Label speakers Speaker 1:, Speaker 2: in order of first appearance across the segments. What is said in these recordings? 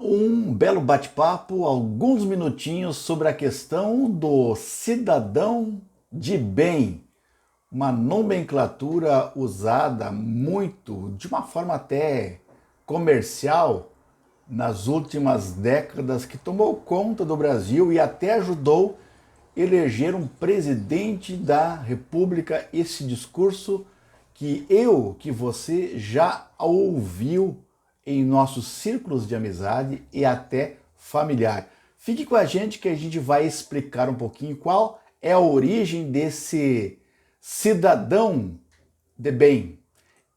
Speaker 1: Um belo bate-papo, alguns minutinhos sobre a questão do cidadão de bem, uma nomenclatura usada muito, de uma forma até comercial, nas últimas décadas, que tomou conta do Brasil e até ajudou a eleger um presidente da República. Esse discurso que você já ouviu em nossos círculos de amizade e até familiar. Fique com a gente que a gente vai explicar um pouquinho qual é a origem desse cidadão de bem.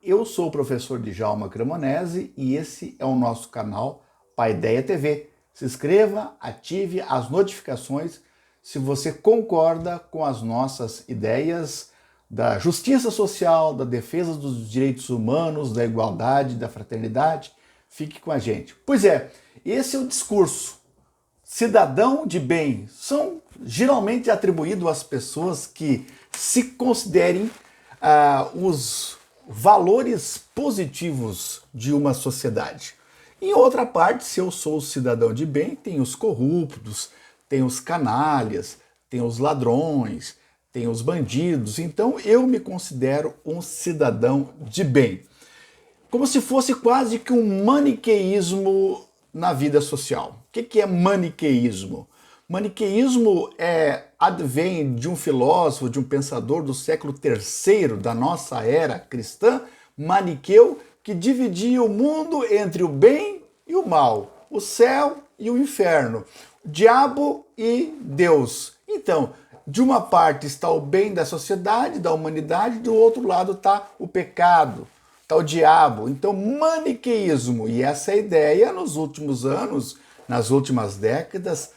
Speaker 1: Eu sou o professor Djalma Cremonese e esse é o nosso canal Paideia TV. Se inscreva, ative as notificações se você concorda com as nossas ideias da justiça social, da defesa dos direitos humanos, da igualdade, da fraternidade. Fique com a gente. Pois é, esse é o discurso. Cidadão de bem são geralmente atribuídos às pessoas que se considerem os valores positivos de uma sociedade. Em outra parte, se eu sou o cidadão de bem, tem os corruptos, tem os canalhas, tem os ladrões, tem os bandidos. Então eu me considero um cidadão de bem. Como se fosse quase que um maniqueísmo na vida social. O que é maniqueísmo? Maniqueísmo advém de um filósofo, de um pensador do século III da nossa era cristã, Maniqueu, que dividia o mundo entre o bem e o mal, o céu e o inferno, o diabo e Deus. Então, de uma parte está o bem da sociedade, da humanidade, do outro lado está o pecado, está o diabo. Então, maniqueísmo, e essa ideia nos últimos anos, nas últimas décadas,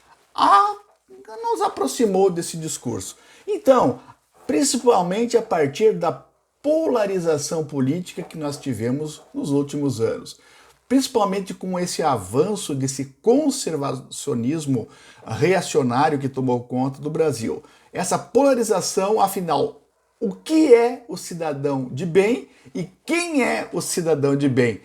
Speaker 1: nos aproximou desse discurso. Então, principalmente a partir da polarização política que nós tivemos nos últimos anos. Principalmente com esse avanço desse conservacionismo reacionário que tomou conta do Brasil. Essa polarização, afinal, o que é o cidadão de bem e quem é o cidadão de bem?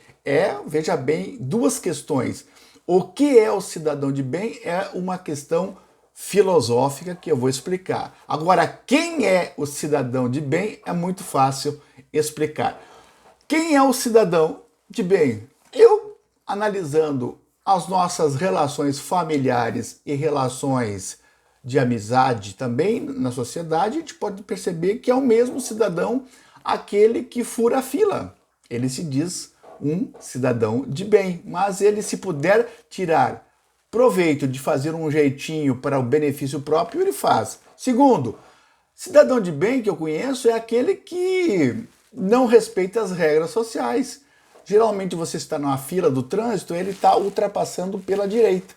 Speaker 1: Veja bem, duas questões. O que é o cidadão de bem é uma questão filosófica que eu vou explicar. Agora, quem é o cidadão de bem é muito fácil explicar. Quem é o cidadão de bem? Eu, analisando as nossas relações familiares e relações de amizade também na sociedade, a gente pode perceber que é o mesmo cidadão, aquele que fura a fila. Ele se diz um cidadão de bem, mas ele, se puder tirar proveito de fazer um jeitinho para o benefício próprio, ele faz. Segundo, cidadão de bem que eu conheço é aquele que não respeita as regras sociais. Geralmente você está numa fila do trânsito, ele está ultrapassando pela direita.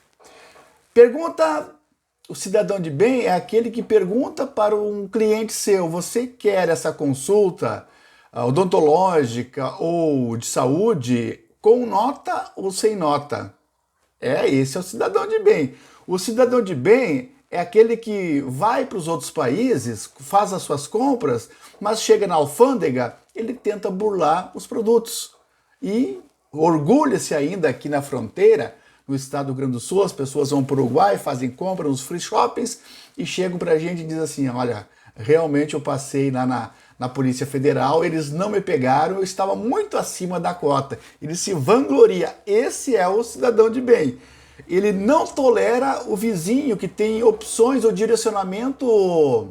Speaker 1: O cidadão de bem é aquele que pergunta para um cliente seu: você quer essa consulta odontológica ou de saúde com nota ou sem nota? Esse é o cidadão de bem. O cidadão de bem é aquele que vai para os outros países, faz as suas compras, mas chega na alfândega, ele tenta burlar os produtos. E orgulha-se ainda aqui na fronteira, no estado do Rio Grande do Sul, as pessoas vão para o Uruguai, fazem compras nos free shoppings e chegam para a gente e dizem assim: olha, realmente eu passei lá na Polícia Federal, eles não me pegaram, eu estava muito acima da cota. Ele se vangloria. Esse é o cidadão de bem. Ele não tolera o vizinho que tem opções ou direcionamento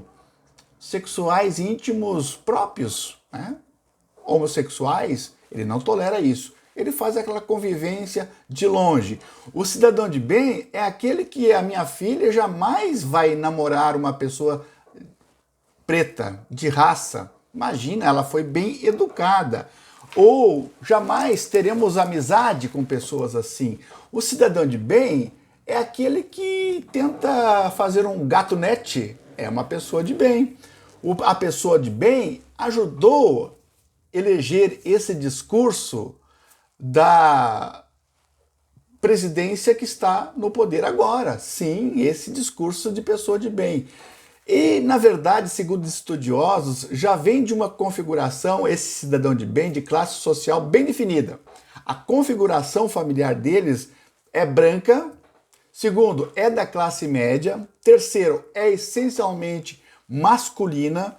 Speaker 1: sexuais íntimos próprios, né? Homossexuais, ele não tolera isso. Ele faz aquela convivência de longe. O cidadão de bem é aquele que a minha filha jamais vai namorar uma pessoa preta, de raça. Imagina, ela foi bem educada. Ou jamais teremos amizade com pessoas assim. O cidadão de bem é aquele que tenta fazer um gatunete. É uma pessoa de bem. A pessoa de bem ajudou a eleger esse discurso da presidência que está no poder agora. Sim, esse discurso de pessoa de bem. E, na verdade, segundo estudiosos, já vem de uma configuração, esse cidadão de bem, de classe social bem definida. A configuração familiar deles é branca. Segundo, é da classe média. Terceiro, é essencialmente masculina.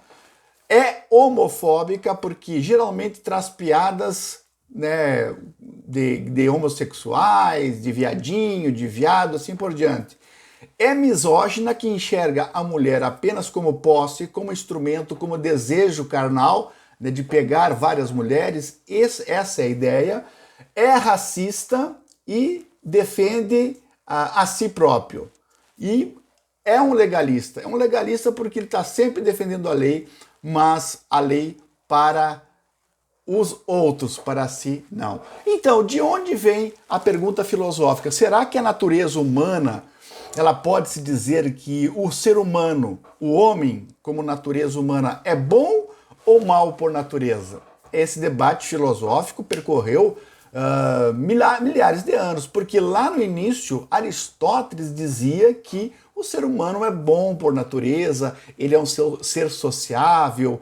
Speaker 1: É homofóbica porque geralmente traz piadas, né, de homossexuais, de viadinho, de viado, assim por diante. É misógina, que enxerga a mulher apenas como posse, como instrumento, como desejo carnal, né, de pegar várias mulheres. Essa é a ideia. É racista e defende a si próprio. E é um legalista. É um legalista porque ele está sempre defendendo a lei, mas a lei para os outros, para si não. Então, de onde vem a pergunta filosófica? Será que a natureza humana, ela pode se dizer que o ser humano, o homem como natureza humana, é bom ou mal por natureza? Esse debate filosófico percorreu milhares de anos, porque lá no início Aristóteles dizia que o ser humano é bom por natureza, ele é um ser sociável,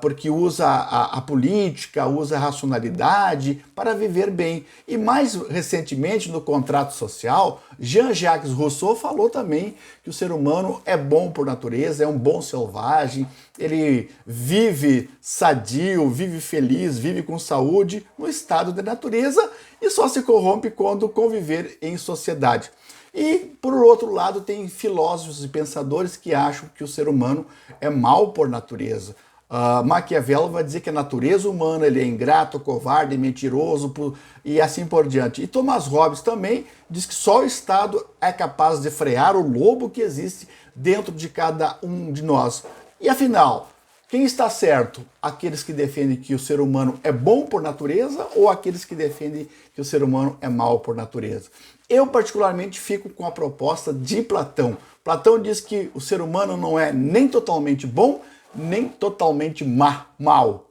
Speaker 1: porque usa a política, usa a racionalidade para viver bem. E mais recentemente, no Contrato Social, Jean-Jacques Rousseau falou também que o ser humano é bom por natureza, é um bom selvagem, ele vive sadio, vive feliz, vive com saúde no estado de natureza e só se corrompe quando conviver em sociedade. E, por outro lado, tem filósofos e pensadores que acham que o ser humano é mau por natureza. Maquiavel vai dizer que a natureza humana ele é ingrato, covarde, mentiroso e assim por diante. E Thomas Hobbes também diz que só o Estado é capaz de frear o lobo que existe dentro de cada um de nós. E afinal, quem está certo? Aqueles que defendem que o ser humano é bom por natureza ou aqueles que defendem que o ser humano é mau por natureza? Eu particularmente fico com a proposta de Platão. Platão diz que o ser humano não é nem totalmente bom, nem totalmente mal.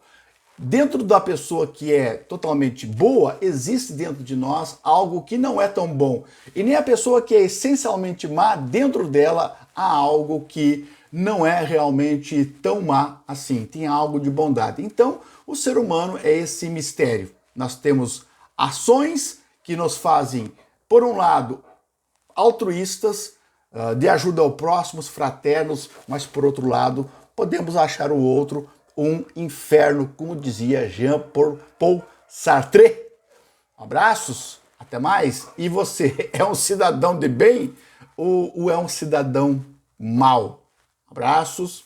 Speaker 1: Dentro da pessoa que é totalmente boa, existe dentro de nós algo que não é tão bom. E nem a pessoa que é essencialmente má, dentro dela há algo que não é realmente tão má assim, tem algo de bondade. Então, o ser humano é esse mistério. Nós temos ações que nos fazem, por um lado, altruístas, de ajuda ao próximo, fraternos, mas por outro lado, podemos achar o outro um inferno, como dizia Jean-Paul Sartre. Abraços, até mais. E você é um cidadão de bem ou é um cidadão mau? Abraços.